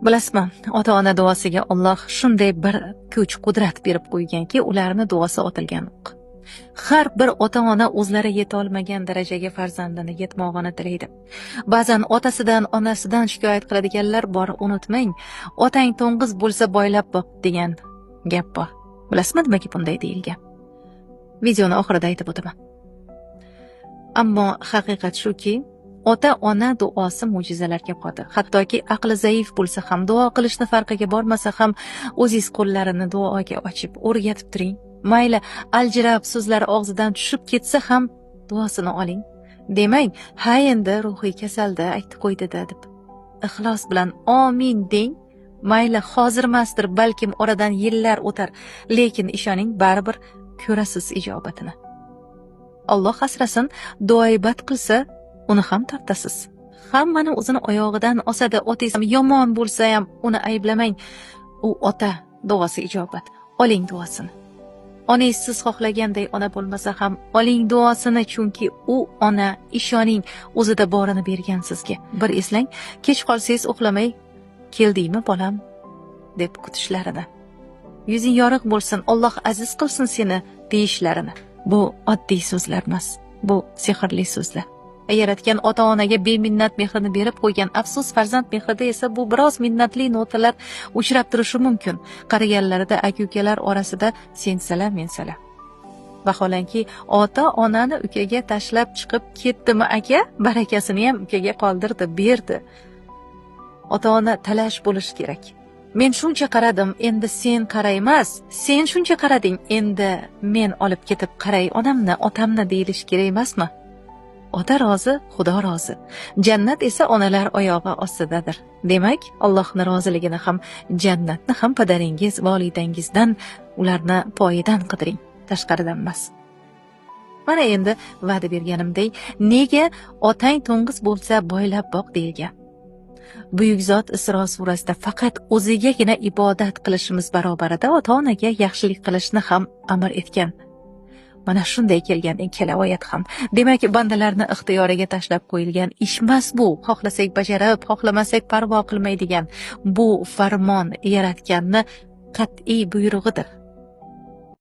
Bilasizmi, ota-ona duosiga Alloh shunday bir kuch-qudrat berib qo'yganki, ularning duosi otilgan o'q. Har bir ota-ona o'zlari yeta olmagan darajaga farzandini yetmog'ini tilaydi. Ba'zan otasidan, onasidan shikoyat qiladiganlar bor, unutmang. Otang to'ng'iz bo'lsa boylab boq degan gap bor. Bilasizmi nimaga bunday deyilgan? Videoni oxirida aytib o'taman. Ammo haqiqat shuki, ota-ona duosi mo'jizalarga qodir. Hattoki aqli zaif bo'lsa ham, duo qilishni farqiga bormasa ham, o'zingiz qo'llarini duoga ochib o'rgatib turing. Mayli aljirab so'zlar og'zidan tushib ketsa ham duosini oling. Demang, ha endi ruhiy kasalda aytib qo'ydi-da deb. Ixlos bilan amin deng. Mayli hozirmasdir, balkim oradan yillar o'tar, lekin ishoning, baribir ko'rasiz ijobatini. Alloh asrasin, duoibat qilsa, uni ham tortasiz. Hammani o'zini oyog'idan osadi. Otangiz yomon bo'lsa ham uni ayblamang. U ota duosi ijobat. Oling duosini. Onangiz siz xohlaganday ona bo'lmasa ham oling duosini, chunki u ona, ishoning, o'zida borini bergan sizga. Bir eslang, kech qolsangiz uxlamay, keldingmi bolam deb kutishlarini. Yuzing yorug' bo'lsin, Alloh aziz qilsin seni deyishlarini. Bu oddiy so'zlar emas. Bu sehrli so'zlar. Yaratgan ota-onaga beminnat mehrini berib qo'ygan. Afsus, farzand mehrida esa bu biroz minnatli notalar uchrab turishi mumkin. Qariganlarida aka-ukalar orasida sensalar, mensalar. Vaholanki, ota-onani ukaga tashlab chiqib ketdimi aka, barakasini ham ukaga qoldirdi, berdi. Ota-ona talash bo'lish kerak. Men shuncha qaradim, endi sen qaraymas. Sen shuncha qarading, endi men olib ketib qaray onamni, otamni deyilish kerak emasmi? Ota rozi, Xudo rozi. Jannat esa onalar oyog'i ostidadir. Demak, Allohning roziligini ham, jannatni ham padaringiz, volidangizdan, ularni poyidan qidiring, tashqaridan emas. Mana endi va'da berganimdek, nega otang to'ng'iz bo'lsa boylab boq deyilgan. Buyuk zot Isro surasida faqat o'zigagina ibodat qilishimiz barobarida ota-onaga yaxshilik qilishni ham amr etgan. Mana shunday kelgan ikkala oyat ham. Demak, bandalarni ixtiyoriga tashlab qo'yilgan ish emas bu. Xohlasak bajarib, xohlamasak parvo qilmaydigan. Bu farmon yaratganni qat'iy buyrug'idir.